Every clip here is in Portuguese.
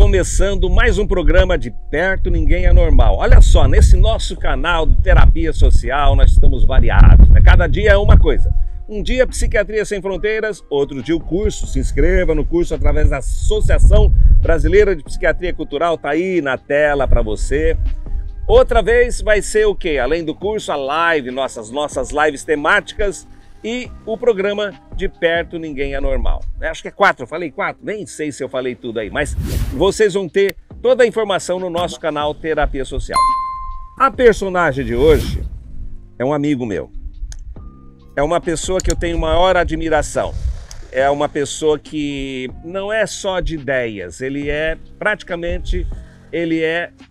começando mais um programa de Perto Ninguém é Normal. Olha só, nesse nosso canal de terapia social nós estamos variados, né? Cada dia é uma coisa. Um dia Psiquiatria Sem Fronteiras, outro dia o curso. Se inscreva no curso através da Associação Brasileira de Psiquiatria Cultural, tá aí na tela para você. Outra vez vai ser o quê? Além do curso, a live, nossas lives temáticas e o programa de Perto Ninguém é Normal. Acho que é 4, eu falei 4, nem sei se eu falei tudo aí, mas vocês vão ter toda a informação no nosso canal Terapia Social. A personagem de hoje é um amigo meu. É uma pessoa que eu tenho maior admiração. É uma pessoa que não é só de ideias, ele é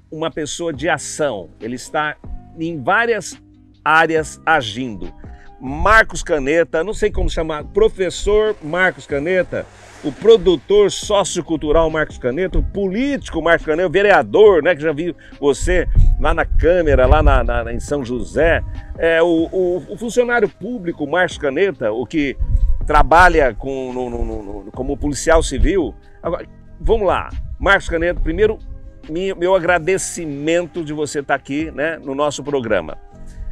uma pessoa de ação. Ele está em várias áreas agindo. Marcos Caneta, não sei como chamar, professor Marcos Caneta, o produtor sociocultural Marcos Caneta, o político Marcos Caneta, o vereador, né, que já vi você lá na Câmara, lá em São José, o funcionário público Marcos Caneta, o que trabalha como policial civil. Agora, vamos lá, Marcos Caneta, primeiro meu agradecimento de você estar aqui, né, no nosso programa.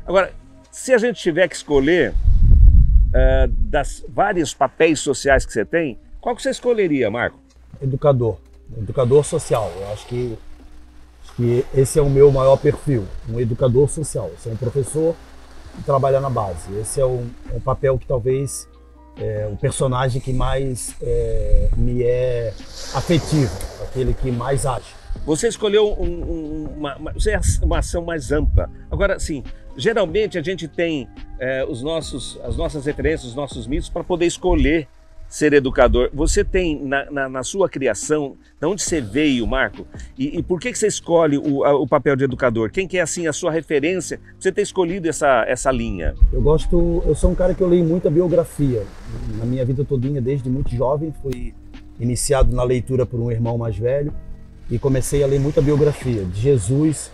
Agora, se a gente tiver que escolher das vários papéis sociais que você tem, qual que você escolheria, Marco? Educador social. Eu acho que esse é o meu maior perfil, um educador social. Eu sou um professor que trabalha na base. Esse é um papel que talvez o personagem que mais me é afetivo, aquele que mais age. Você escolheu uma ação mais ampla. Agora, sim, geralmente a gente tem as nossas referências, os nossos mitos para poder escolher ser educador. Você tem na sua criação, de onde você veio, Marco? E por que você escolhe o papel de educador? Quem que é assim a sua referência para você ter escolhido essa linha? Eu sou um cara que eu leio muita biografia. Na minha vida todinha, desde muito jovem, fui iniciado na leitura por um irmão mais velho. E comecei a ler muita biografia, de Jesus,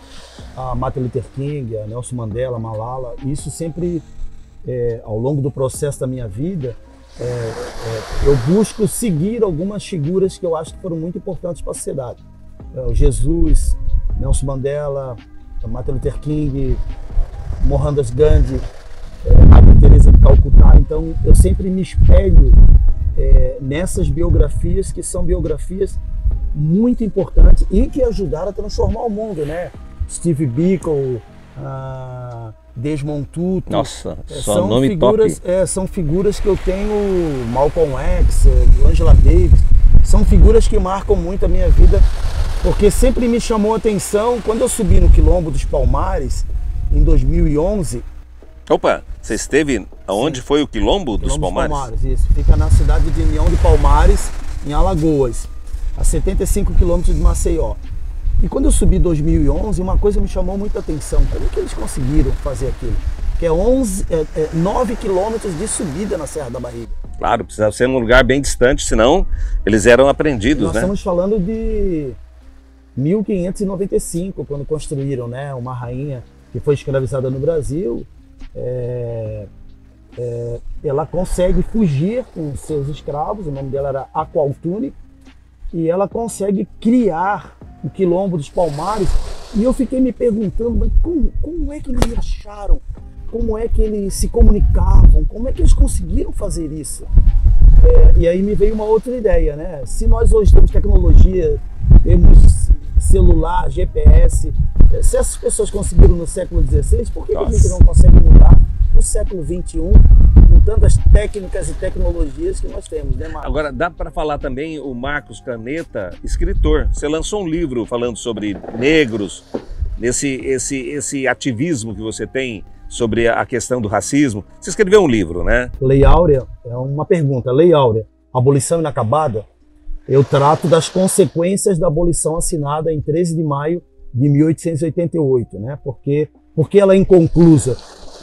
a Martin Luther King, a Nelson Mandela, a Malala. E isso sempre, ao longo do processo da minha vida, eu busco seguir algumas figuras que eu acho que foram muito importantes para a sociedade. O Jesus, Nelson Mandela, a Martin Luther King, Mohandas Gandhi, Madre Teresa de Calcutá. Então eu sempre me espelho nessas biografias, que são biografias muito importantes e que ajudaram a transformar o mundo, né? Steve Biko, Desmond Tutu. Nossa, só nome figuras, top. São figuras que eu tenho, Malcolm X, Angela Davis, são figuras que marcam muito a minha vida, porque sempre me chamou a atenção quando eu subi no Quilombo dos Palmares em 2011. Opa, você esteve aonde? Sim. Foi o Quilombo dos Palmares? Isso, fica na cidade de União de Palmares, em Alagoas, a 75 quilômetros de Maceió. E quando eu subi em 2011, uma coisa me chamou muita atenção. Como que eles conseguiram fazer aquilo? Que é 9 quilômetros de subida na Serra da Barriga. Claro, precisava ser num lugar bem distante, senão eles eram apreendidos, né? Nós estamos falando de 1595, quando construíram, né, uma rainha que foi escravizada no Brasil. Ela consegue fugir com seus escravos, o nome dela era Aqualtune, e ela consegue criar o Quilombo dos Palmares. E eu fiquei me perguntando, mas como é que eles acharam? Como é que eles se comunicavam? Como é que eles conseguiram fazer isso? E aí me veio uma outra ideia, né? Se nós hoje temos tecnologia, temos celular, GPS, se essas pessoas conseguiram no século XVI, por que a gente não consegue mudar no século XXI, com tantas técnicas e tecnologias que nós temos, né, Marcos? Agora, dá para falar também o Marcos Caneta, escritor. Você lançou um livro falando sobre negros, esse ativismo que você tem sobre a questão do racismo. Você escreveu um livro, né? Lei Áurea, é uma pergunta. Lei Áurea, abolição inacabada? Eu trato das consequências da abolição assinada em 13 de maio de 1888, né? Porque ela é inconclusa?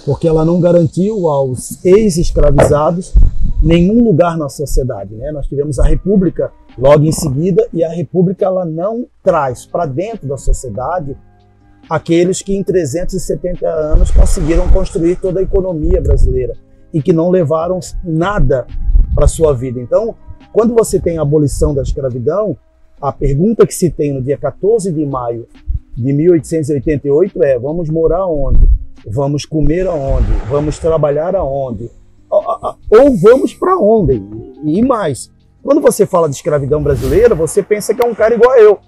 Porque ela não garantiu aos ex-escravizados nenhum lugar na sociedade, né? Nós tivemos a República logo em seguida, e a República ela não traz para dentro da sociedade aqueles que em 370 anos conseguiram construir toda a economia brasileira e que não levaram nada para a sua vida. Então, quando você tem a abolição da escravidão, A pergunta que se tem no dia 14 de maio de 1888 é: vamos morar onde? Vamos comer aonde? Vamos trabalhar aonde? Ou vamos para onde? E mais, quando você fala de escravidão brasileira, você pensa que é um cara igual a eu.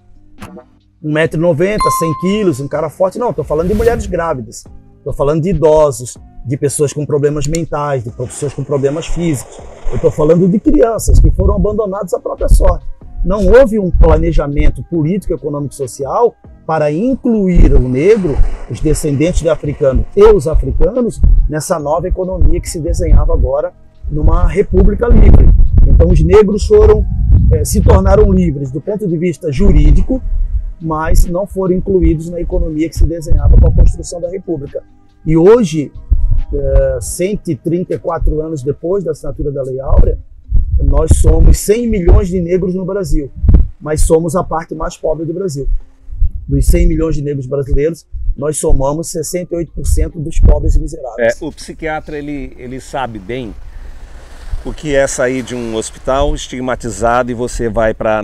1,90 m, 100 quilos, um cara forte. Não, estou falando de mulheres grávidas. Estou falando de idosos, de pessoas com problemas mentais, de pessoas com problemas físicos. Eu estou falando de crianças que foram abandonadas à própria sorte. Não houve um planejamento político, econômico e social para incluir o negro, os descendentes de africanos e os africanos, nessa nova economia que se desenhava agora numa república livre. Então os negros se tornaram livres do ponto de vista jurídico, mas não foram incluídos na economia que se desenhava com a construção da república. E hoje, 134 anos depois da assinatura da Lei Áurea, nós somos 100 milhões de negros no Brasil, mas somos a parte mais pobre do Brasil. Dos 100 milhões de negros brasileiros, nós somamos 68% dos pobres e miseráveis. O psiquiatra, ele sabe bem o que é sair de um hospital estigmatizado e você vai para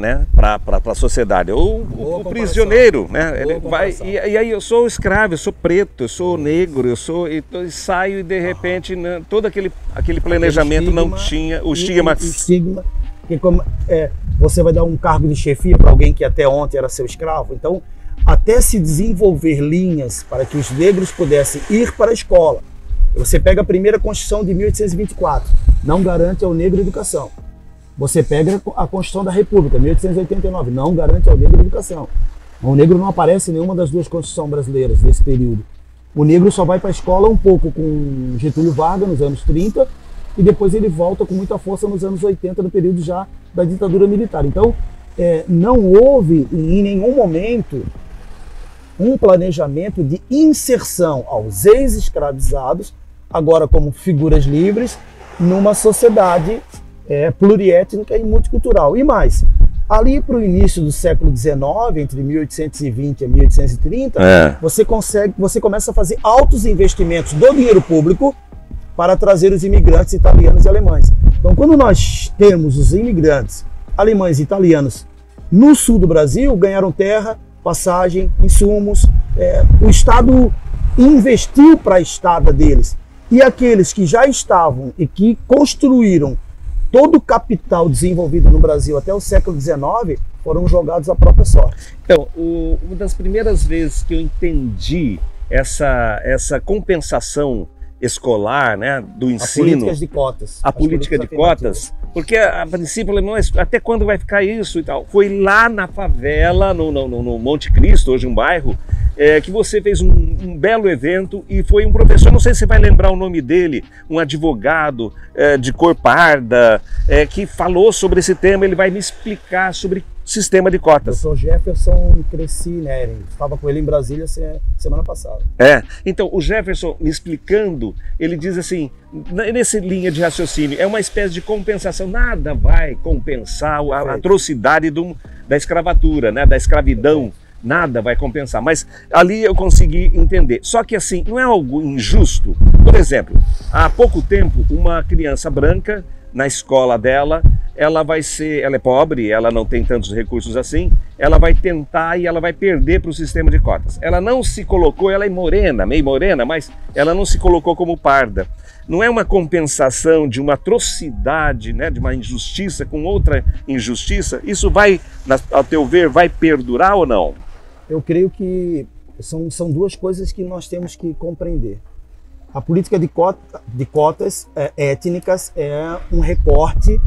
a sociedade. Ou o prisioneiro, né? Ele vai, e aí eu sou escravo, eu sou preto, eu sou negro, eu saio e de repente todo aquele planejamento não tinha o estigma. Que você vai dar um cargo de chefia para alguém que até ontem era seu escravo. Então, até se desenvolver linhas para que os negros pudessem ir para a escola. Você pega a primeira Constituição de 1824, não garante ao negro educação. Você pega a Constituição da República, 1889, não garante ao negro educação. O negro não aparece em nenhuma das duas Constituições brasileiras desse período. O negro só vai para a escola um pouco com Getúlio Vargas, nos anos 30, e depois ele volta com muita força nos anos 80, no período já da ditadura militar. Então, não houve em nenhum momento um planejamento de inserção aos ex-escravizados, agora como figuras livres, numa sociedade pluriétnica e multicultural. E mais, ali para o início do século XIX, entre 1820 e 1830, você começa a fazer altos investimentos do dinheiro público para trazer os imigrantes italianos e alemães. Então, quando nós temos os imigrantes alemães e italianos no sul do Brasil, ganharam terra, passagem, insumos, o Estado investiu para a estada deles. E aqueles que já estavam e que construíram todo o capital desenvolvido no Brasil até o século XIX foram jogados à própria sorte. Então, uma das primeiras vezes que eu entendi essa compensação escolar, né, do ensino. As políticas de cotas. A política de cotas, porque a princípio, até quando vai ficar isso e tal? Foi lá na favela, no Monte Cristo, hoje um bairro, que você fez um belo evento e foi um professor, não sei se você vai lembrar o nome dele, um advogado de cor parda, que falou sobre esse tema. Ele vai me explicar sobre sistema de cotas. Eu sou Jefferson Cresci-Neri, estava com ele em Brasília semana passada. Então o Jefferson me explicando, ele diz assim, nessa linha de raciocínio, é uma espécie de compensação, nada vai compensar a atrocidade da escravatura, né, da escravidão, nada vai compensar, mas ali eu consegui entender. Só que assim, não é algo injusto? Por exemplo, há pouco tempo, uma criança branca na escola dela, ela é pobre, ela não tem tantos recursos assim, ela vai tentar e ela vai perder para o sistema de cotas. Ela não se colocou, ela é morena, meio morena, mas ela não se colocou como parda. Não é uma compensação de uma atrocidade, né, de uma injustiça com outra injustiça? Isso vai, ao teu ver, vai perdurar ou não? Eu creio que são duas coisas que nós temos que compreender. A política de cotas étnicas é um recorte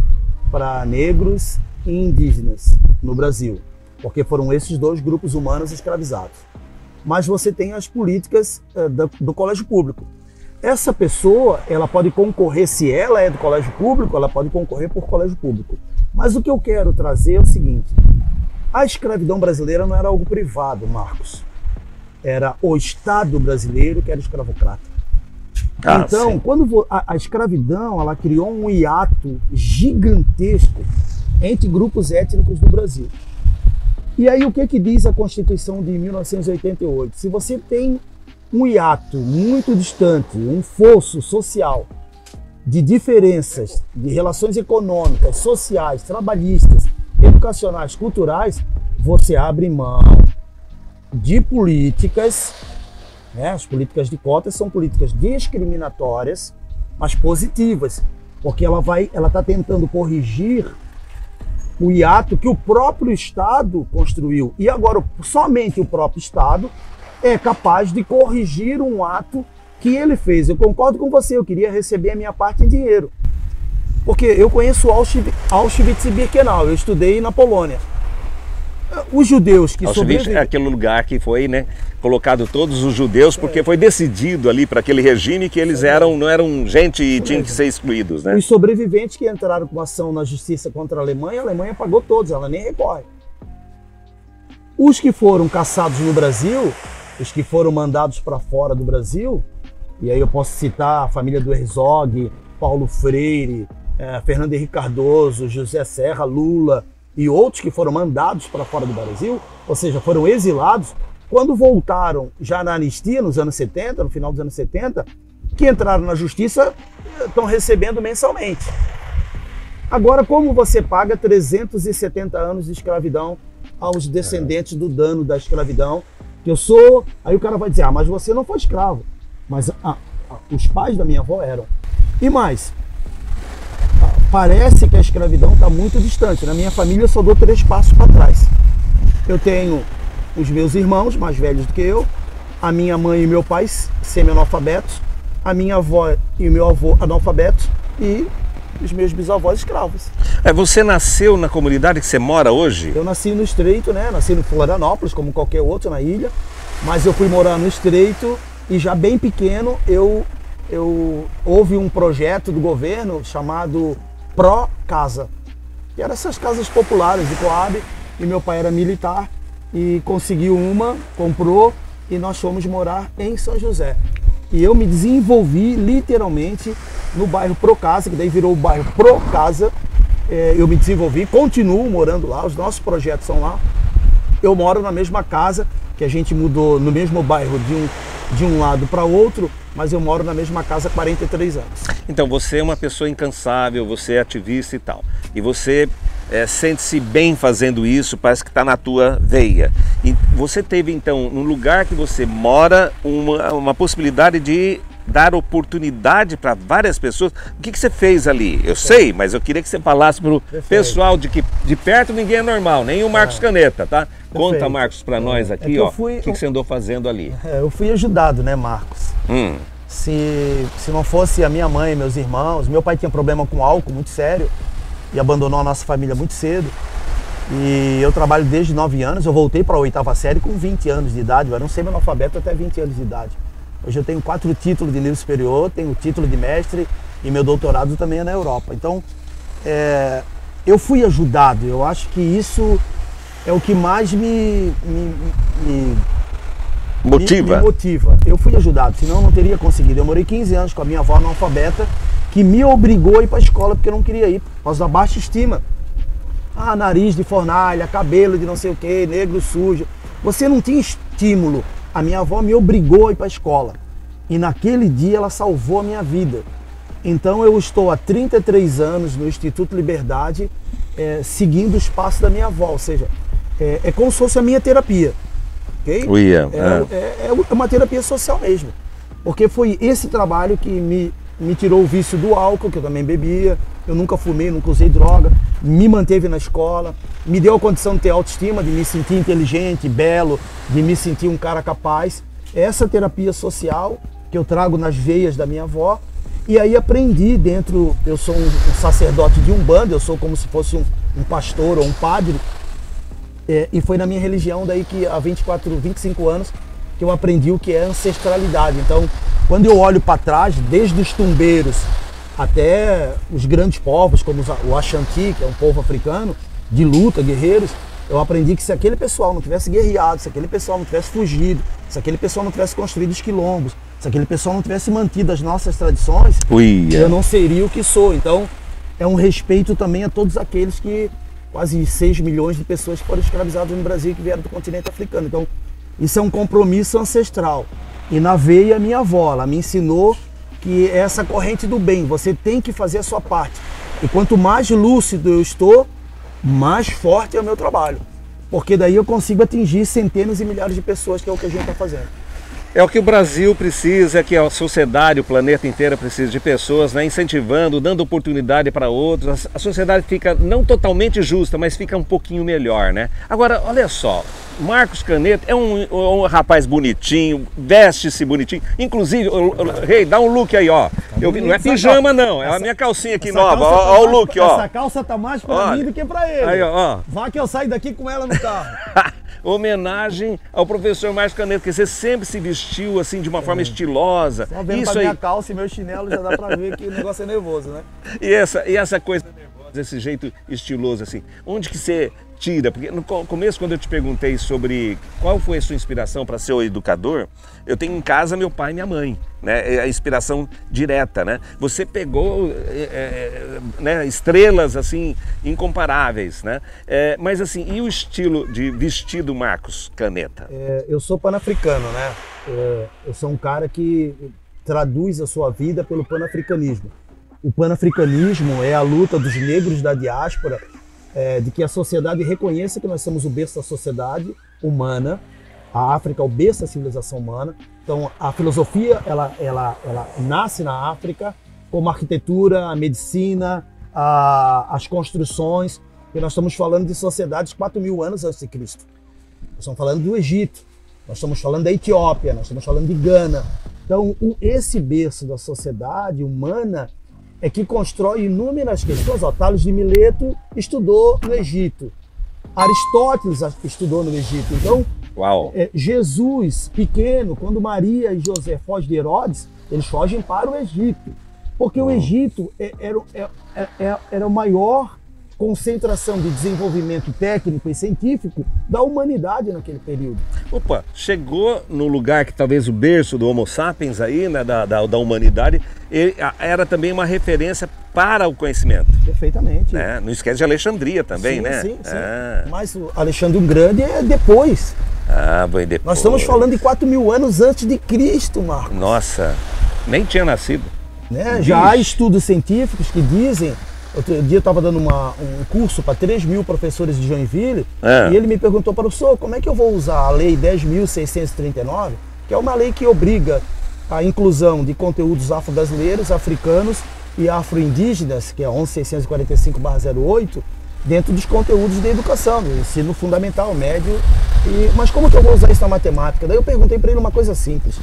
para negros e indígenas no Brasil, porque foram esses dois grupos humanos escravizados. Mas você tem as políticas do colégio público. Essa pessoa, ela pode concorrer, se ela é do colégio público, ela pode concorrer por colégio público. Mas o que eu quero trazer é o seguinte: a escravidão brasileira não era algo privado, Marcos. Era o Estado brasileiro que era escravocrata. Então, quando a escravidão, ela criou um hiato gigantesco entre grupos étnicos do Brasil. E aí o que diz a Constituição de 1988? Se você tem um hiato muito distante, um fosso social de diferenças, de relações econômicas, sociais, trabalhistas, educacionais, culturais, você abre mão de políticas, né? As políticas de cotas são políticas discriminatórias, mas positivas, porque ela está tentando corrigir o hiato que o próprio Estado construiu. E agora somente o próprio Estado é capaz de corrigir um ato que ele fez. Eu concordo com você, eu queria receber a minha parte em dinheiro. Porque eu conheço Auschwitz e Birkenau, eu estudei na Polônia. Os judeus que sobreviveram... é aquele lugar que foi, né, colocado todos os judeus, porque foi decidido ali para aquele regime que eles não eram gente e tinham que ser excluídos, né? Os sobreviventes que entraram com ação na justiça contra a Alemanha pagou todos, ela nem recorre. Os que foram caçados no Brasil, os que foram mandados para fora do Brasil, e aí eu posso citar a família do Herzog, Paulo Freire, Fernando Henrique Cardoso, José Serra, Lula e outros que foram mandados para fora do Brasil, ou seja, foram exilados, quando voltaram já na anistia, nos anos 70, no final dos anos 70, que entraram na justiça, estão recebendo mensalmente. Agora, como você paga 370 anos de escravidão aos descendentes do dano da escravidão, que eu sou... Aí o cara vai dizer, mas você não foi escravo. Mas os pais da minha avó eram. E mais, parece que a escravidão está muito distante. Na minha família eu só dou 3 passos para trás. Eu tenho os meus irmãos mais velhos do que eu, a minha mãe e meu pai semi-analfabetos, a minha avó e o meu avô analfabetos e os meus bisavós escravos. Você nasceu na comunidade que você mora hoje? Eu nasci no Estreito, né? Nasci em Florianópolis, como qualquer outro na ilha, mas eu fui morar no Estreito e já bem pequeno houve um projeto do governo chamado Pro Casa, que eram essas casas populares de Coab, e meu pai era militar e conseguiu comprou e nós fomos morar em São José. E eu me desenvolvi literalmente no bairro Pro Casa, que daí virou o bairro Pro Casa. Eu me desenvolvi, continuo morando lá, os nossos projetos são lá. Eu moro na mesma casa, que a gente mudou no mesmo bairro de um lado para outro, mas eu moro na mesma casa há 43 anos. Então você é uma pessoa incansável, você é ativista e tal. E você sente-se bem fazendo isso, parece que está na tua veia. E você teve então, no lugar que você mora, uma possibilidade de dar oportunidade para várias pessoas. O que você fez ali? Eu sei, mas eu queria que você falasse para o pessoal de que de perto ninguém é normal, nem o Marcos Caneta, tá? Conta, Marcos, para nós aqui, o que você andou fazendo ali. Eu fui ajudado, né, Marcos? Se não fosse a minha mãe e meus irmãos, meu pai tinha problema com álcool muito sério e abandonou a nossa família muito cedo. E eu trabalho desde 9 anos, eu voltei para a 8ª série com 20 anos de idade, eu era um semi-analfabeto até 20 anos de idade. Hoje eu tenho 4 títulos de nível superior, tenho o título de mestre e meu doutorado também é na Europa. Então, eu fui ajudado, eu acho que isso é o que mais me motiva. Eu fui ajudado, senão eu não teria conseguido. Eu morei 15 anos com a minha avó analfabeta, que me obrigou a ir para a escola porque eu não queria ir, por causa da baixa estima. Nariz de fornalha, cabelo de não sei o que, negro sujo. Você não tinha estímulo. A minha avó me obrigou a ir para a escola. E naquele dia ela salvou a minha vida. Então eu estou há 33 anos no Instituto Liberdade, seguindo os passos da minha avó. Ou seja, é como se fosse a minha terapia. Okay? É uma terapia social mesmo. Porque foi esse trabalho que me tirou o vício do álcool, que eu também bebia. Eu nunca fumei, nunca usei droga. Me manteve na escola, me deu a condição de ter autoestima, de me sentir inteligente, belo, de me sentir um cara capaz. Essa terapia social que eu trago nas veias da minha avó. E aí aprendi dentro, eu sou um sacerdote de Umbanda, eu sou como se fosse um pastor ou um padre. E foi na minha religião daí que há 25 anos que eu aprendi o que é ancestralidade. Então, quando eu olho para trás, desde os tumbeiros até os grandes povos, como o Ashanti, que é um povo africano, de luta, guerreiros, eu aprendi que se aquele pessoal não tivesse guerreado, se aquele pessoal não tivesse fugido, se aquele pessoal não tivesse construído os quilombos, se aquele pessoal não tivesse mantido as nossas tradições, eu não seria o que sou. Então, é um respeito também a todos aqueles que, quase 6 milhões de pessoas que foram escravizadas no Brasil, que vieram do continente africano. Então, isso é um compromisso ancestral. E na veia, minha avó, ela me ensinou que essa corrente do bem, você tem que fazer a sua parte. E quanto mais lúcido eu estou, mais forte é o meu trabalho. Porque daí eu consigo atingir centenas e milhares de pessoas, que é o que a gente está fazendo. É o que o Brasil precisa, é que a sociedade, o planeta inteiro precisa de pessoas, né, incentivando, dando oportunidade para outros. A sociedade fica não totalmente justa, mas fica um pouquinho melhor, né? Agora, olha só, Marcos Caneta é um rapaz bonitinho, veste-se bonitinho. Inclusive, Rei, dá um look aí, ó. Não é pijama não, é a minha calcinha aqui nova, ó o look, ó. Essa calça tá mais para mim do que para ele. Aí, ó. Vá que eu saio daqui com ela no carro. Homenagem ao professor Marcos Caneta, porque você sempre se vestiu assim de uma forma estilosa. Só vendo isso pra aí... minha calça e meu chinelo já dá pra ver que o negócio é nervoso, né? E essa coisa nervosa, esse jeito estiloso assim, onde que você tira? Porque no começo, quando eu te perguntei sobre qual foi a sua inspiração para ser o educador, eu tenho em casa meu pai e minha mãe, né? É a inspiração direta, né? Você pegou né, estrelas assim incomparáveis, né? Mas assim, e o estilo de vestido Marcos Caneta? Eu sou panafricano, né? Eu sou um cara que traduz a sua vida pelo panafricanismo. O panafricanismo é a luta dos negros da diáspora de que a sociedade reconheça que nós somos o berço da sociedade humana. A África é o berço da civilização humana. Então, a filosofia, ela nasce na África, como a arquitetura, a medicina, as construções. E nós estamos falando de sociedades 4.000 anos antes de Cristo. Nós estamos falando do Egito, nós estamos falando da Etiópia, nós estamos falando de Gana. Então, esse berço da sociedade humana é que constrói inúmeras questões. Tales de Mileto estudou no Egito. Aristóteles estudou no Egito. Então, uau. Jesus, pequeno, quando Maria e José fogem de Herodes, eles fogem para o Egito. Porque o Egito era a maior concentração de desenvolvimento técnico e científico da humanidade naquele período. Opa, chegou no lugar que talvez o berço do Homo sapiens aí, né, da humanidade, era também uma referência para o conhecimento. Perfeitamente. Não esquece de Alexandria também, sim, né? Sim. Mas o Alexandre o Grande é depois. Foi depois. Nós estamos falando de 4.000 anos antes de Cristo, Marcos. Nossa, nem tinha nascido. Né? Já há estudos científicos que dizem. Outro dia eu estava dando um curso para 3.000 professores de Joinville e ele me perguntou, professor, como é que eu vou usar a lei 10.639, que é uma lei que obriga a inclusão de conteúdos afro-brasileiros, africanos e afro-indígenas, que é 11.645/08, dentro dos conteúdos de educação, do ensino fundamental, médio. Mas como que eu vou usar isso na matemática? Daí eu perguntei para ele uma coisa simples.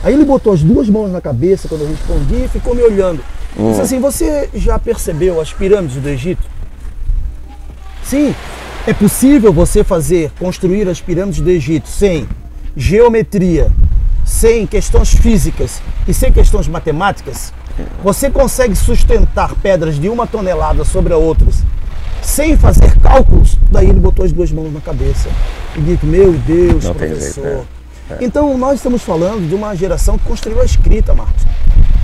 Aí ele botou as duas mãos na cabeça quando eu respondi e ficou me olhando. Disse assim, você já percebeu as pirâmides do Egito? Sim, é possível você construir as pirâmides do Egito sem geometria, sem questões físicas e sem questões matemáticas? Você consegue sustentar pedras de 1 tonelada sobre outras sem fazer cálculos? Daí ele botou as duas mãos na cabeça e disse, meu Deus, não professor. Tem jeito, Então nós estamos falando de uma geração que construiu a escrita, Marcos.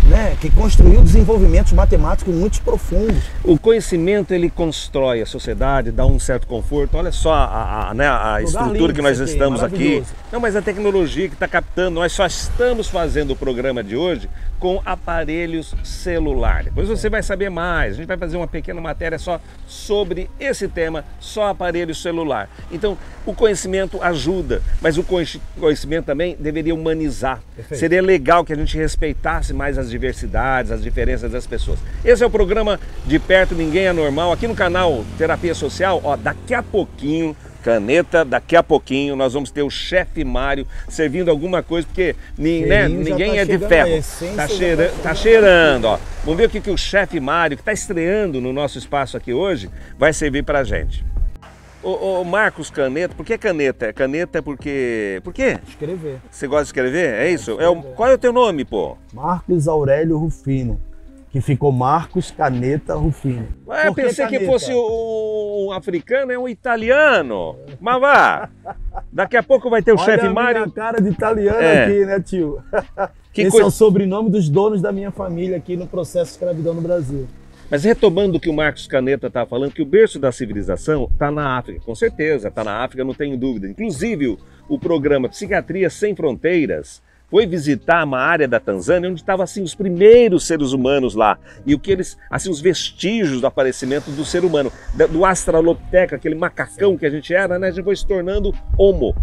Né, que construiu desenvolvimentos matemáticos muito profundos. O conhecimento, ele constrói a sociedade, dá um certo conforto. Olha só a estrutura que nós estamos aqui. Não, mas a tecnologia que está captando, nós só estamos fazendo o programa de hoje com aparelhos celulares. Depois você vai saber mais, a gente vai fazer uma pequena matéria só sobre esse tema, só aparelho celular. Então, o conhecimento ajuda, mas o conhecimento também deveria humanizar. Perfeito. Seria legal que a gente respeitasse mais as diversidades, as diferenças das pessoas. Esse é o programa De Perto Ninguém é Normal, aqui no canal Terapia Social. Daqui a pouquinho, Caneta, daqui a pouquinho nós vamos ter o chefe Mário servindo alguma coisa, porque ninguém é de ferro. Tá cheirando, ó. Vamos ver o que o chefe Mário, que está estreando no nosso espaço aqui hoje, vai servir pra gente. Ô Marcos Caneta, por que caneta? Caneta é porque... Por quê? Escrever. Você gosta de escrever? É isso? Qual é o teu nome, pô? Marcos Aurélio Rufino, que ficou Marcos Caneta Rufino. Eu pensei que fosse um africano, é um italiano. Mas vá, daqui a pouco vai ter o chefe Mário. Olha a minha cara de italiano aqui, né, tio? Esse é o sobrenome dos donos da minha família aqui no processo de escravidão no Brasil. Mas retomando o que o Marcos Caneta está falando, que o berço da civilização está na África, com certeza, está na África, não tenho dúvida. Inclusive, o programa Psiquiatria Sem Fronteiras foi visitar uma área da Tanzânia onde estavam assim, os primeiros seres humanos lá. E o que eles, assim, os vestígios do aparecimento do ser humano, do Australopithecus, aquele macacão que a gente era, né? A gente foi se tornando homo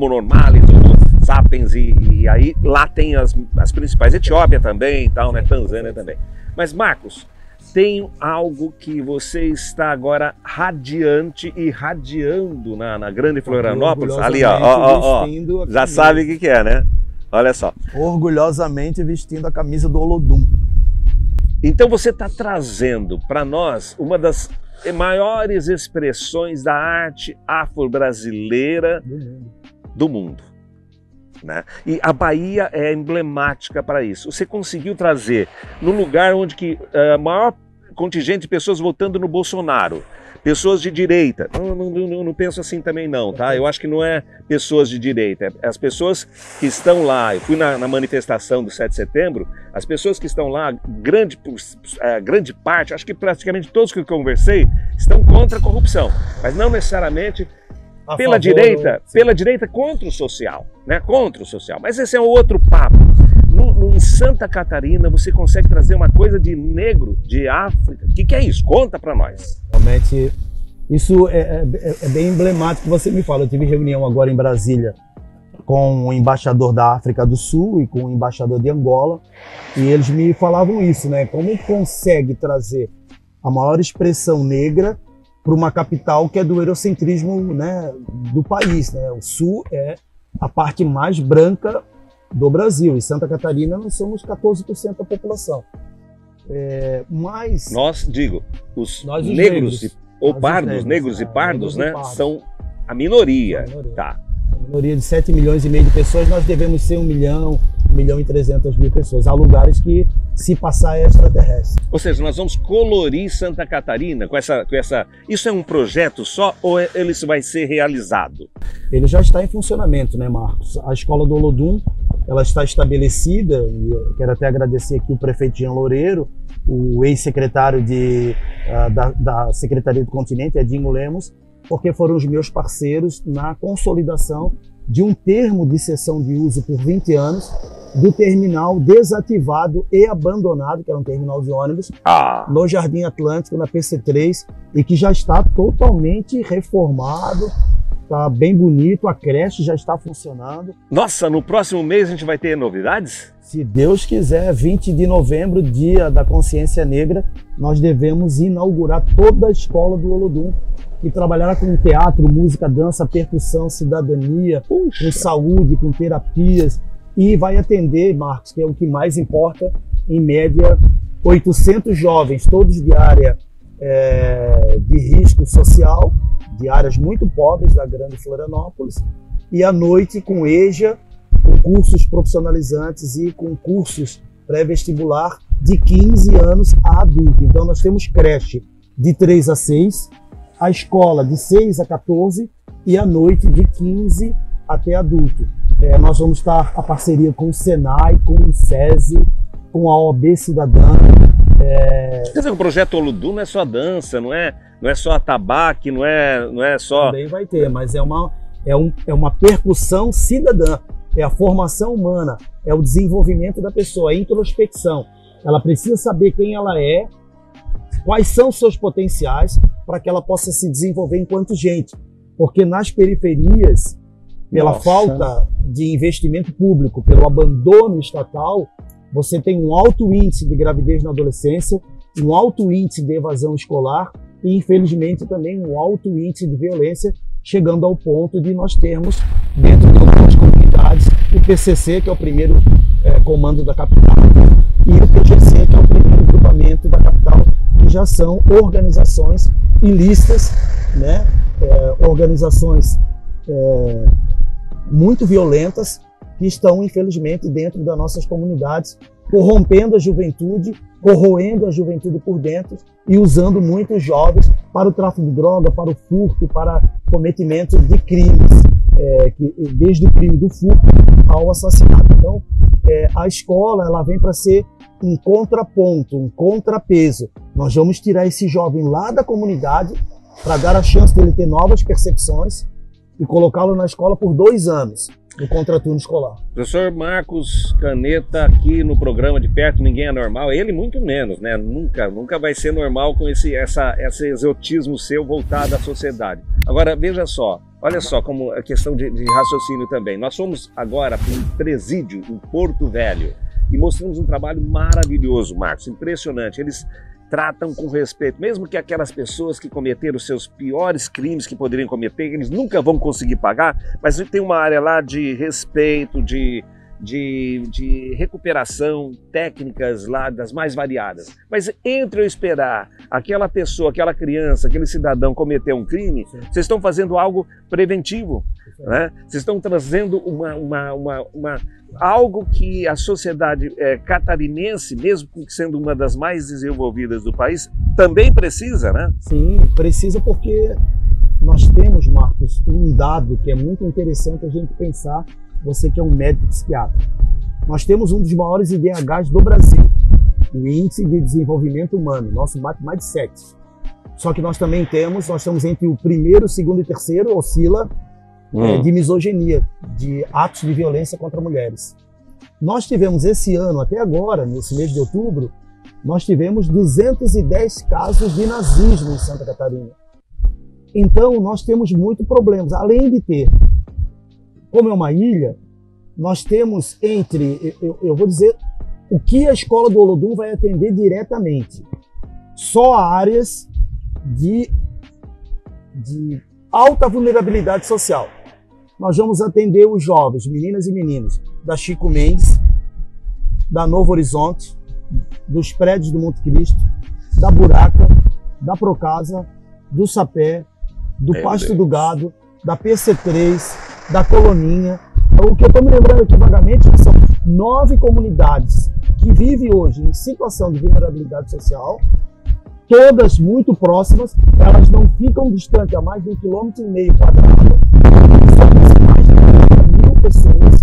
normalis, homo sapiens, e aí lá tem as principais, Etiópia também e tal, né? Tanzânia também. Mas Marcos, tem algo que você está agora radiante e radiando na Grande Florianópolis. Ali, ó, já sabe o que é, né? Olha só. Orgulhosamente vestindo a camisa do Olodum. Então você está trazendo para nós uma das maiores expressões da arte afro-brasileira do mundo. Né? E a Bahia é emblemática para isso. Você conseguiu trazer no lugar onde que maior contingente de pessoas votando no Bolsonaro, pessoas de direita. Não penso assim também não, tá? Eu acho que não é pessoas de direita, é as pessoas que estão lá. Eu fui na manifestação do 7 de setembro, as pessoas que estão lá, grande parte, acho que praticamente todos que eu conversei, estão contra a corrupção, mas não necessariamente pela direita contra o social, né? Contra o social. Mas esse é um outro papo. Em Santa Catarina você consegue trazer uma coisa de negro, de África. O que é isso? Conta para nós. Realmente, isso é bem emblemático que você me fala. Eu tive reunião agora em Brasília com o embaixador da África do Sul e com o embaixador de Angola, e eles me falavam isso, né? Como consegue trazer a maior expressão negra para uma capital que é do eurocentrismo, né, do país, né? O Sul é a parte mais branca do Brasil. Em Santa Catarina nós somos 14% da população. Mas nós, os negros ou pardos, negros e pardos, né, são a minoria. Tá. A minoria de 7 milhões e meio de pessoas, nós devemos ser 1 milhão e 300 mil pessoas. Há lugares que, se passar, é extraterrestre. Ou seja, nós vamos colorir Santa Catarina com essa... Isso é um projeto só ou ele vai ser realizado? Ele já está em funcionamento, né, Marcos? A escola do Olodum, ela está estabelecida, e eu quero até agradecer aqui o prefeito Jean Loureiro, o ex-secretário da Secretaria do Continente, Edinho Lemos, porque foram os meus parceiros na consolidação de um termo de cessão de uso por 20 anos do terminal desativado e abandonado, que era um terminal de ônibus, no Jardim Atlântico, na PC3, e que já está totalmente reformado, está bem bonito, a creche já está funcionando. Nossa, no próximo mês a gente vai ter novidades? Se Deus quiser, 20 de novembro, Dia da Consciência Negra, nós devemos inaugurar toda a escola do Olodum, que trabalhará com teatro, música, dança, percussão, cidadania, com saúde, com terapias, e vai atender, Marcos, que é o que mais importa, em média 800 jovens, todos de área de risco social, de áreas muito pobres da Grande Florianópolis, e à noite com EJA, com cursos profissionalizantes e com cursos pré-vestibular de 15 anos a adulto. Então nós temos creche de 3 a 6, a escola de 6 a 14 e à noite de 15 até adulto. Nós vamos estar a parceria com o Senai, com o SESI, com a OAB Cidadã. Quer dizer, o projeto Olodum não é só dança, não é só atabaque, não é só... Também vai ter, mas é uma percussão cidadã, é a formação humana, é o desenvolvimento da pessoa, a introspecção. Ela precisa saber quem ela é, quais são os seus potenciais, para que ela possa se desenvolver enquanto gente. Porque nas periferias, pela falta de investimento público, pelo abandono estatal, você tem um alto índice de gravidez na adolescência, um alto índice de evasão escolar e, infelizmente, também um alto índice de violência, chegando ao ponto de nós termos, dentro de algumas comunidades, o PCC, que é o primeiro comando da capital, e o PGC, que é o primeiro grupamento da capital, que já são organizações ilícitas, né? Organizações muito violentas, que estão, infelizmente, dentro das nossas comunidades, corrompendo a juventude, corroendo a juventude por dentro e usando muitos jovens para o tráfico de droga, para o furto, para cometimento de crimes, desde o crime do furto ao assassinato. Então, a escola ela vem para ser um contraponto, um contrapeso. Nós vamos tirar esse jovem lá da comunidade para dar a chance dele ter novas percepções e colocá-lo na escola por 2 anos. no contraturno escolar. Professor Marcos Caneta aqui no programa De Perto Ninguém é Normal, ele muito menos, né? Nunca vai ser normal com esse exotismo seu voltado à sociedade. Agora, veja só, olha só como a questão de raciocínio também. Nós fomos agora para um presídio em Porto Velho e mostramos um trabalho maravilhoso, Marcos, impressionante. Eles tratam com respeito, mesmo que aquelas pessoas que cometeram os seus piores crimes que poderiam cometer, eles nunca vão conseguir pagar, mas tem uma área lá de respeito, de recuperação, técnicas lá das mais variadas. Mas entre eu esperar aquela pessoa, aquela criança, aquele cidadão cometer um crime, vocês estão fazendo algo preventivo, né? Vocês estão trazendo algo que a sociedade catarinense, mesmo sendo uma das mais desenvolvidas do país, também precisa, né? Sim, precisa, porque nós temos, Marcos, um dado que é muito interessante a gente pensar, você que é um médico psiquiatra. Nós temos um dos maiores IDHs do Brasil, o Índice de Desenvolvimento Humano, nosso mais de 7. Só que nós estamos entre o primeiro, segundo e terceiro, oscila, de misoginia, de atos de violência contra mulheres. Nós tivemos esse ano, até agora, nesse mês de outubro, nós tivemos 210 casos de nazismo em Santa Catarina. Então, nós temos muitos problemas. Além de ter, como é uma ilha, nós temos eu vou dizer, o que a escola do Olodum vai atender diretamente. Só áreas de alta vulnerabilidade social. Nós vamos atender os jovens, meninas e meninos, da Chico Mendes, da Novo Horizonte, dos prédios do Monte Cristo, da Buraca, da Procasa, do Sapé, do Pasto do Gado, da PC3, da Coloninha. O que eu estou me lembrando aqui vagamente são 9 comunidades que vivem hoje em situação de vulnerabilidade social, todas muito próximas, elas não ficam distantes a mais de 1,5 km quadrado. São mais de 40.000 pessoas,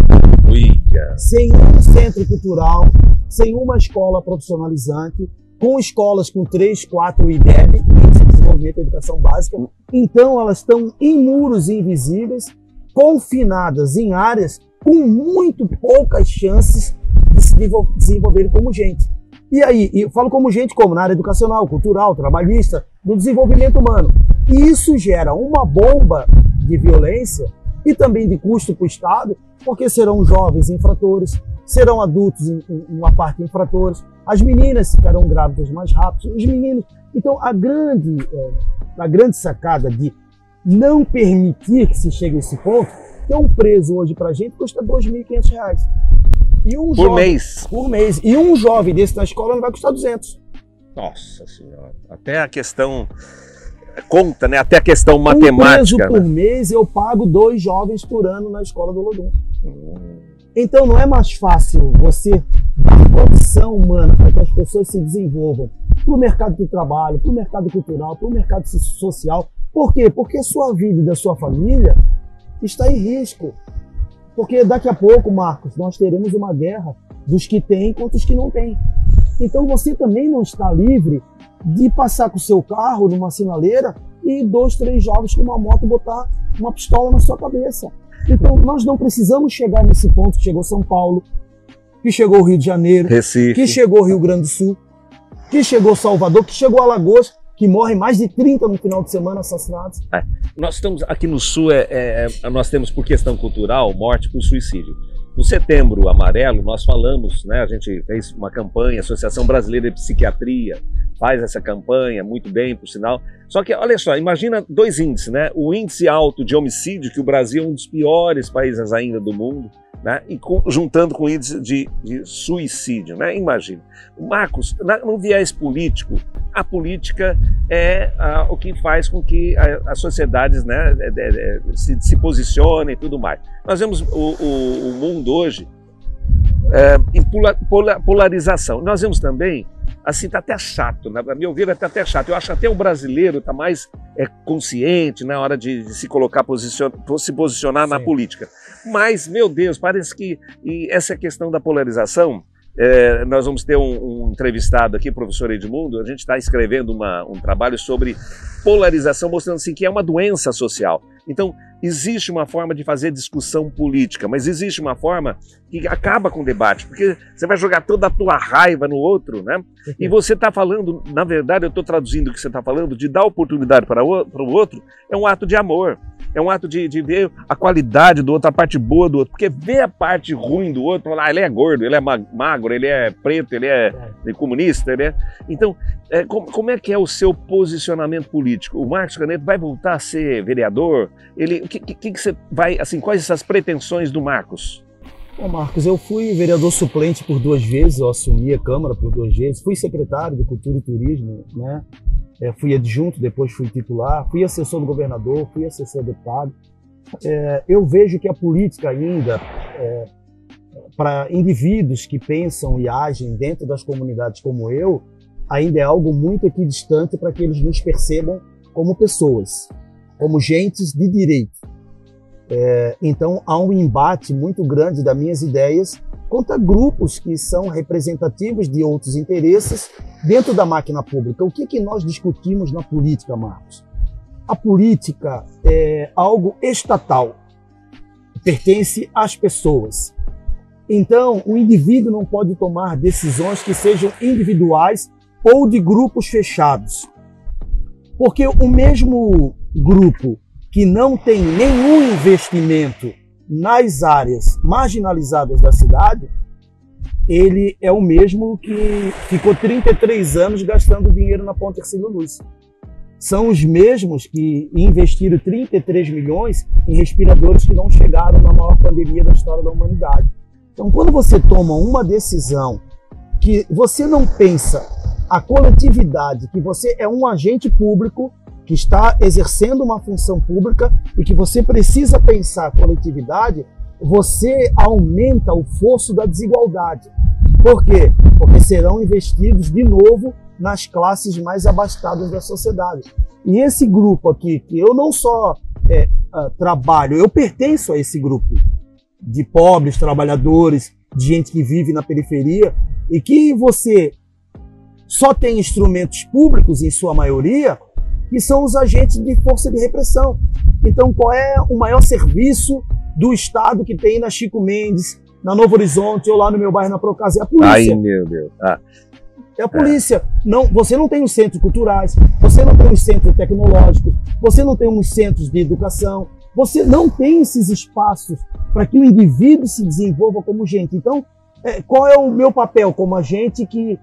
sem um centro cultural, sem uma escola profissionalizante, com escolas com 3, 4 IDEB, Índice de Desenvolvimento e Educação Básica. Então elas estão em muros invisíveis, confinadas em áreas com muito poucas chances de se desenvolverem como gente. E aí, eu falo como gente como? Na área educacional, cultural, trabalhista, no desenvolvimento humano. E isso gera uma bomba de violência e também de custo para o Estado, porque serão jovens infratores, serão adultos em uma parte infratores, as meninas ficarão grávidas mais rápido, os meninos. Então, a grande sacada de não permitir que se chegue a esse ponto, que um preso hoje para a gente custa R$2.500. Por mês. E um jovem desse na escola não vai custar 200. Nossa Senhora. Até a questão conta, né? Até a questão matemática. Um preso por mês, eu pago 2 jovens por ano na escola do Olodum. Então não é mais fácil você dar condição humana para que as pessoas se desenvolvam para o mercado de trabalho, para o mercado cultural, para o mercado social. Por quê? Porque a sua vida e da sua família está em risco. Porque daqui a pouco, Marcos, nós teremos uma guerra dos que têm contra os que não têm. Então você também não está livre de passar com o seu carro numa sinaleira e 2, 3 jovens com uma moto botar uma pistola na sua cabeça. Então nós não precisamos chegar nesse ponto que chegou São Paulo, que chegou Rio de Janeiro, Recife, que chegou Rio Grande do Sul, que chegou Salvador, que chegou Alagoas, que morrem mais de 30 no final de semana assassinados. Nós estamos aqui no Sul, nós temos por questão cultural morte por suicídio. No Setembro Amarelo nós falamos, né, a gente fez uma campanha, a Associação Brasileira de Psiquiatria faz essa campanha muito bem, por sinal. Só que olha só, imagina 2 índices, né? O índice alto de homicídio, que o Brasil é um dos piores países ainda do mundo, né? E juntando com o índice de suicídio, né? Imagina. Marcos, no viés político, a política é o que faz com que as sociedades, né, se posicionem e tudo mais. Nós vemos o mundo hoje em polarização. Nós vemos também, assim, está até chato, na minha ouvir está até chato. Eu acho até o brasileiro está mais consciente na hora de se colocar, se posicionar na política. Mas, meu Deus, parece que essa questão da polarização, nós vamos ter um entrevistado aqui, professor Edmundo, a gente está escrevendo um trabalho sobre polarização, mostrando assim, que é uma doença social. Então, existe uma forma de fazer discussão política, mas existe uma forma que acaba com o debate, porque você vai jogar toda a tua raiva no outro, né? E você está falando, na verdade, eu estou traduzindo o que você está falando, de dar oportunidade para o outro, é um ato de amor. É um ato de ver a qualidade do outro, a parte boa do outro. Porque ver a parte ruim do outro, falar, ele é gordo, ele é magro, ele é preto, ele é comunista, ele é... Então, como é que é o seu posicionamento político? O Marcos Caneto vai voltar a ser vereador? O que você vai, assim, quais essas pretensões do Marcos? Bom, Marcos, eu fui vereador suplente por 2 vezes, eu assumi a Câmara por 2 vezes, fui secretário de Cultura e Turismo, né? Fui adjunto, depois fui titular, fui assessor do governador, fui assessor do deputado. Eu vejo que a política ainda, para indivíduos que pensam e agem dentro das comunidades como eu, ainda é algo muito equidistante para que eles nos percebam como pessoas, como gentes de direito. Então há um embate muito grande das minhas ideias contra grupos que são representativos de outros interesses dentro da máquina pública. O que nós discutimos na política, Marcos? A política é algo estatal, pertence às pessoas. Então, o indivíduo não pode tomar decisões que sejam individuais ou de grupos fechados. Porque o mesmo grupo que não tem nenhum investimento nas áreas marginalizadas da cidade, ele é o mesmo que ficou 33 anos gastando dinheiro na Ponte Hercílio Luz. São os mesmos que investiram 33 milhões em respiradores que não chegaram na maior pandemia da história da humanidade. Então, quando você toma uma decisão que você não pensa a coletividade, que você é um agente público que está exercendo uma função pública e que você precisa pensar a coletividade, você aumenta o fosso da desigualdade. Por quê? Porque serão investidos de novo nas classes mais abastadas da sociedade. E esse grupo aqui, que eu não só trabalho, eu pertenço a esse grupo de pobres, trabalhadores, de gente que vive na periferia, e que você só tem instrumentos públicos, em sua maioria, que são os agentes de força de repressão. Então, qual é o maior serviço do Estado que tem na Chico Mendes, na Novo Horizonte ou lá no meu bairro, na Procasa? É a polícia. Ai, meu Deus. É a polícia. Não, você não tem os centros culturais, você não tem os centros tecnológicos, você não tem os centros de educação, você não tem esses espaços para que o indivíduo se desenvolva como gente. Então, qual é o meu papel como agente que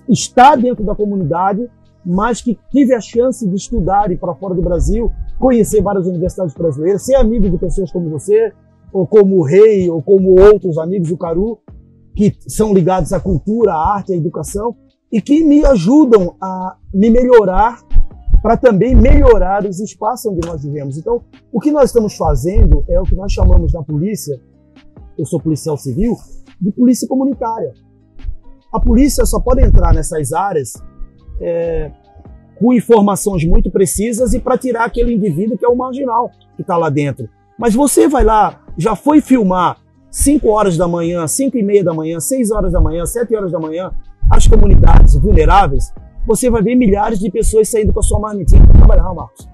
está dentro da comunidade, mas que tive a chance de estudar e ir para fora do Brasil, conhecer várias universidades brasileiras, ser amigo de pessoas como você, ou como o Rei, ou como outros amigos do Caru, que são ligados à cultura, à arte, à educação, e que me ajudam a me melhorar para também melhorar os espaços onde nós vivemos. Então, o que nós estamos fazendo é o que nós chamamos na polícia, eu sou policial civil, de polícia comunitária. A polícia só pode entrar nessas áreas com informações muito precisas e para tirar aquele indivíduo que é o marginal que está lá dentro. Mas você vai lá, já foi filmar 5 horas da manhã, 5h30 da manhã, 6 horas da manhã, 7 horas da manhã, as comunidades vulneráveis, você vai ver milhares de pessoas saindo com a sua marmitinha para trabalhar, Marcos.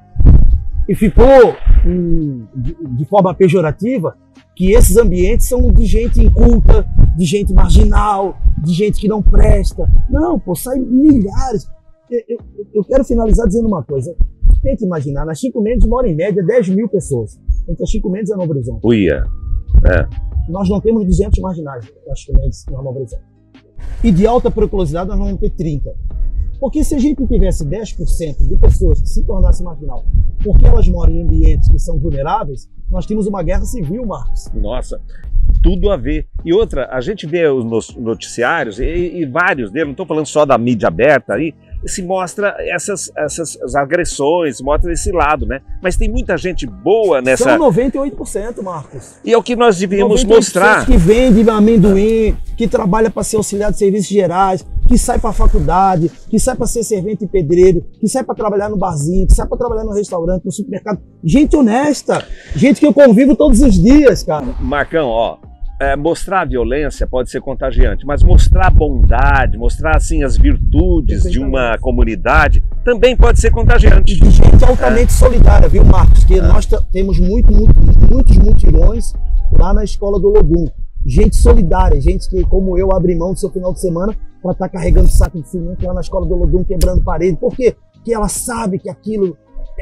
E ficou de forma pejorativa que esses ambientes são de gente inculta, de gente marginal, de gente que não presta. Não, pô, sai milhares. Eu quero finalizar dizendo uma coisa. Tente imaginar, na Chico Mendes mora em média 10 mil pessoas. Entre a Chico Mendes e a Novo Horizonte. Uia. Nós não temos 200 marginais na Chico Mendes e na Novo Horizonte. E de alta periculosidade nós vamos ter 30. Porque se a gente tivesse 10% de pessoas que se tornassem marginal, porque elas moram em ambientes que são vulneráveis, nós tínhamos uma guerra civil, Marcos. Nossa, tudo a ver. E outra, a gente vê os noticiários, e vários deles, não estou falando só da mídia aberta aí, se mostra essas agressões, mostra esse lado, né? Mas tem muita gente boa nessa... São 98%, Marcos. E é o que nós devíamos mostrar. Que vende amendoim, que trabalha para ser auxiliar de serviços gerais, que sai para a faculdade, que sai para ser servente e pedreiro, que sai para trabalhar no barzinho, que sai para trabalhar no restaurante, no supermercado. Gente honesta, gente que eu convivo todos os dias, cara. Marcão, ó, mostrar a violência pode ser contagiante, mas mostrar a bondade, mostrar assim as virtudes de uma comunidade também pode ser contagiante. E de gente altamente solidária, viu, Marcos? Que nós temos muitos mutirões lá na escola do Olodum. Gente solidária, gente que, como eu, abre mão do seu final de semana para estar carregando saco de cimento lá na escola do Olodum, quebrando parede. Por quê? Porque ela sabe que aquilo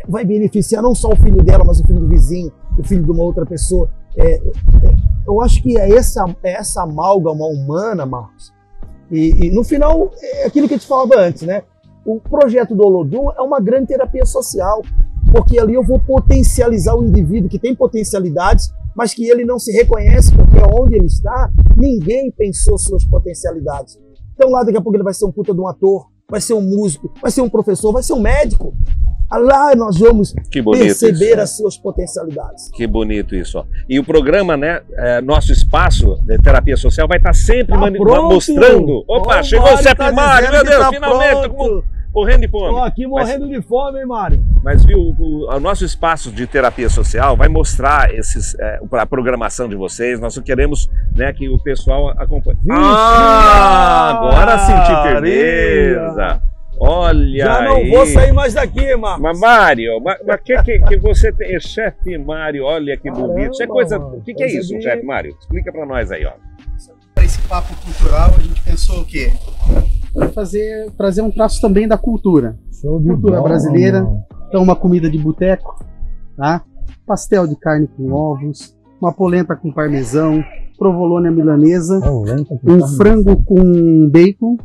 vai beneficiar não só o filho dela, mas o filho do vizinho, o filho de uma outra pessoa. Eu acho que é essa amálgama humana, Marcos. E no final, é aquilo que eu te falava antes, né? O projeto do Olodum é uma grande terapia social, porque ali eu vou potencializar o indivíduo que tem potencialidades, mas que ele não se reconhece, porque onde ele está, ninguém pensou suas potencialidades. Então lá daqui a pouco ele vai ser um puta de um ator, vai ser um músico, vai ser um professor, vai ser um médico. Lá nós vamos perceber as suas potencialidades. Que bonito isso, ó. E o programa, né, nosso espaço de terapia social vai estar sempre mostrando. Opa, chegou o CEP Mário, meu Deus, finalmente, morrendo de fome. Tô aqui morrendo de fome, hein, Mário? Mas viu, o nosso espaço de terapia social vai mostrar a programação de vocês. Nós só queremos, né, que o pessoal acompanhe. Agora senti firmeza. Olha já não aí. Vou sair mais daqui, Marcos. Mas Mário, mas que você tem? Chefe Mário, olha que bonito. Isso é coisa. O que é isso, chefe Mário? Explica pra nós aí, ó. Para esse papo cultural, a gente pensou o quê? Trazer um traço também da cultura. Cultura brasileira. Então, uma comida de boteco, tá? Pastel de carne com ovos, uma polenta com parmesão, provolone à milanesa, um frango com bacon.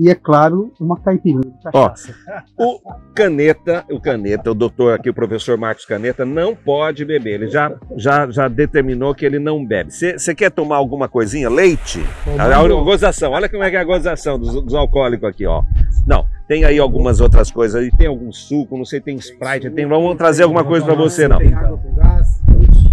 E, é claro, uma caipirinha de cachaça. Ó, o Caneta, o doutor aqui, o professor Marcos Caneta, não pode beber. Ele já determinou que ele não bebe. Você quer tomar alguma coisinha? Leite? A gozação. Olha como é que é a gozação dos alcoólicos aqui, ó. Não, tem aí algumas outras coisas. Tem algum suco, não sei, tem Sprite. Vamos trazer alguma coisa para você, não. Tem água com gás.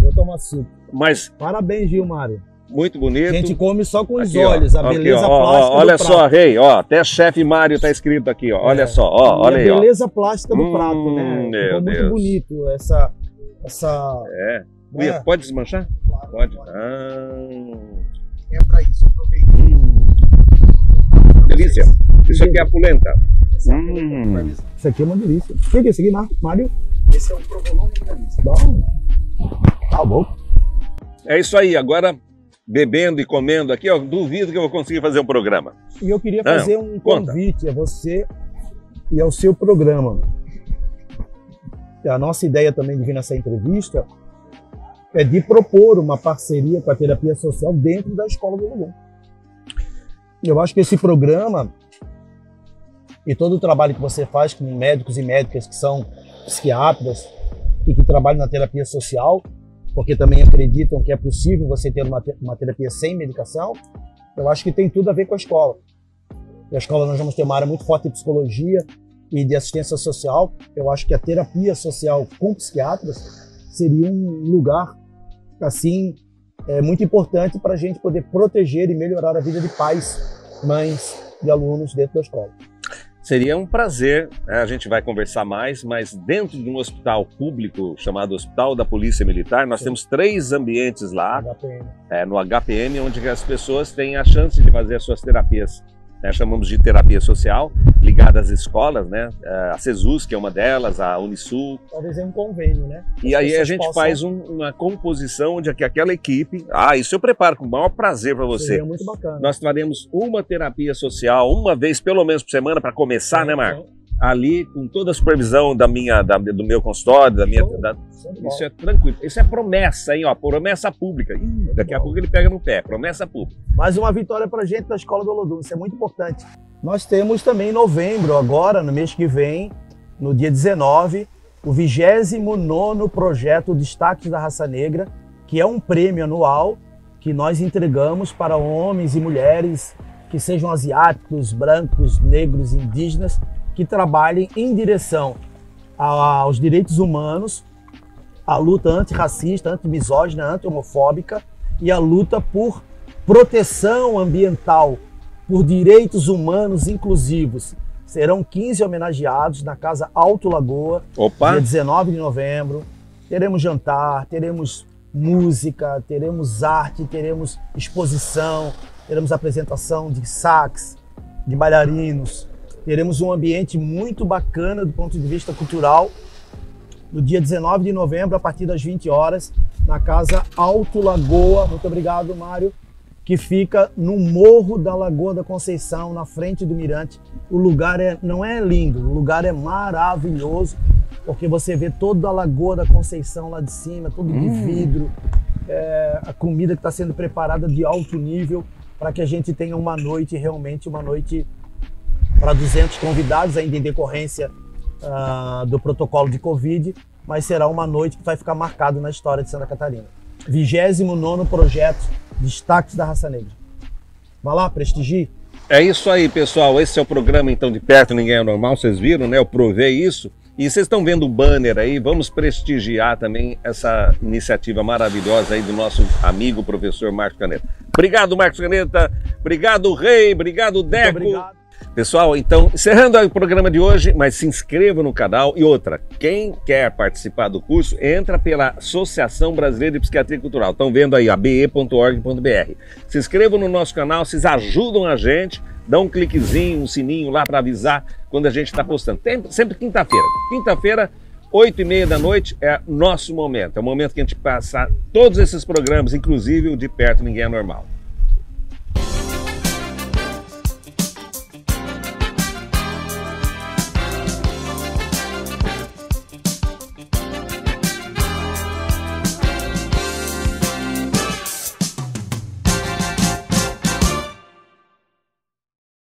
Vou tomar suco. Mas... Parabéns, Gilmário. Muito bonito. A gente come só com os aqui, olhos, ó, a beleza plástica olha do só, prato. Rei, ó, até chefe Mário tá escrito aqui, ó. Olha só, ó, olha aí, ó. A beleza plástica do prato, né? Ficou muito bonito essa Pode desmanchar? Claro, pode. É pra isso, aproveita. Delícia. Isso aqui é a polenta. Isso aqui é uma delícia. O que é esse aqui, Mário? Esse é o provolone milanesa. Tá bom. É isso aí, agora bebendo e comendo aqui, ó, duvido que eu vou conseguir fazer um programa. E eu queria fazer um convite a você e ao seu programa. A nossa ideia também de vir nessa entrevista é de propor uma parceria com a terapia social dentro da Escola do Olodum. Eu acho que esse programa e todo o trabalho que você faz com médicos e médicas que são psiquiatras e que trabalham na terapia social, porque também acreditam que é possível você ter uma terapia sem medicação, eu acho que tem tudo a ver com a escola. E a escola nós vamos ter uma área muito forte de psicologia e de assistência social. Eu acho que a terapia social com psiquiatras seria um lugar, assim, muito importante para a gente poder proteger e melhorar a vida de pais, mães e alunos dentro da escola. Seria um prazer, a gente vai conversar mais, mas dentro de um hospital público chamado Hospital da Polícia Militar, nós temos 3 ambientes lá, no HPM, onde as pessoas têm a chance de fazer as suas terapias. Chamamos de terapia social, ligada às escolas, né? A CESUS, que é uma delas, a Unisul. Talvez é um convênio, né? E aí a gente faz uma composição onde aquela equipe... isso eu preparo com o maior prazer para você. Seria muito bacana. Nós faremos uma terapia social, uma vez pelo menos por semana, para começar, né, Marco? Ali, com toda a supervisão do meu consultório, isso é tranquilo. Isso é promessa, hein? Ó, promessa pública. Daqui a pouco ele pega no pé, promessa pública. Mais uma vitória pra gente da Escola do Olodum, isso é muito importante. Nós temos também em novembro, agora, no mês que vem, no dia 19, o 29º projeto Destaques da Raça Negra, que é um prêmio anual que nós entregamos para homens e mulheres que sejam asiáticos, brancos, negros, indígenas, que trabalhem em direção aos direitos humanos, a luta antirracista, antimisógina, anti-homofóbica e a luta por proteção ambiental, por direitos humanos inclusivos. Serão 15 homenageados na Casa Alto Lagoa, dia 19 de novembro. Teremos jantar, teremos música, teremos arte, teremos exposição, teremos apresentação de sax, de bailarinos, teremos um ambiente muito bacana do ponto de vista cultural, no dia 19 de novembro, a partir das 20 horas, na Casa Alto Lagoa, muito obrigado, Mário, que fica no Morro da Lagoa da Conceição, na frente do Mirante. O lugar não é lindo, o lugar é maravilhoso, porque você vê toda a Lagoa da Conceição lá de cima, tudo de vidro, a comida que está sendo preparada de alto nível, para que a gente tenha uma noite, realmente uma noite para 200 convidados, ainda em decorrência do protocolo de Covid, mas será uma noite que vai ficar marcado na história de Santa Catarina. 29º projeto Destaques da Raça Negra. Vai lá, prestigie. É isso aí, pessoal. Esse é o programa, então, De Perto Ninguém é Normal. Vocês viram, né? Eu provei isso. E vocês estão vendo o banner aí. Vamos prestigiar também essa iniciativa maravilhosa aí do nosso amigo professor Marcos Caneta. Obrigado, Marcos Caneta. Obrigado, Rei. Obrigado, Deco. Muito obrigado. Pessoal, então, encerrando o programa de hoje, mas se inscreva no canal. E outra, quem quer participar do curso, entra pela Associação Brasileira de Psiquiatria Cultural. Estão vendo aí, abe.org.br. Se inscrevam no nosso canal, vocês ajudam a gente, dão um cliquezinho, um sininho lá para avisar quando a gente está postando. Sempre quinta-feira. Quinta-feira, 8h30 da noite, é nosso momento. É o momento que a gente passa todos esses programas, inclusive o De Perto Ninguém é Normal.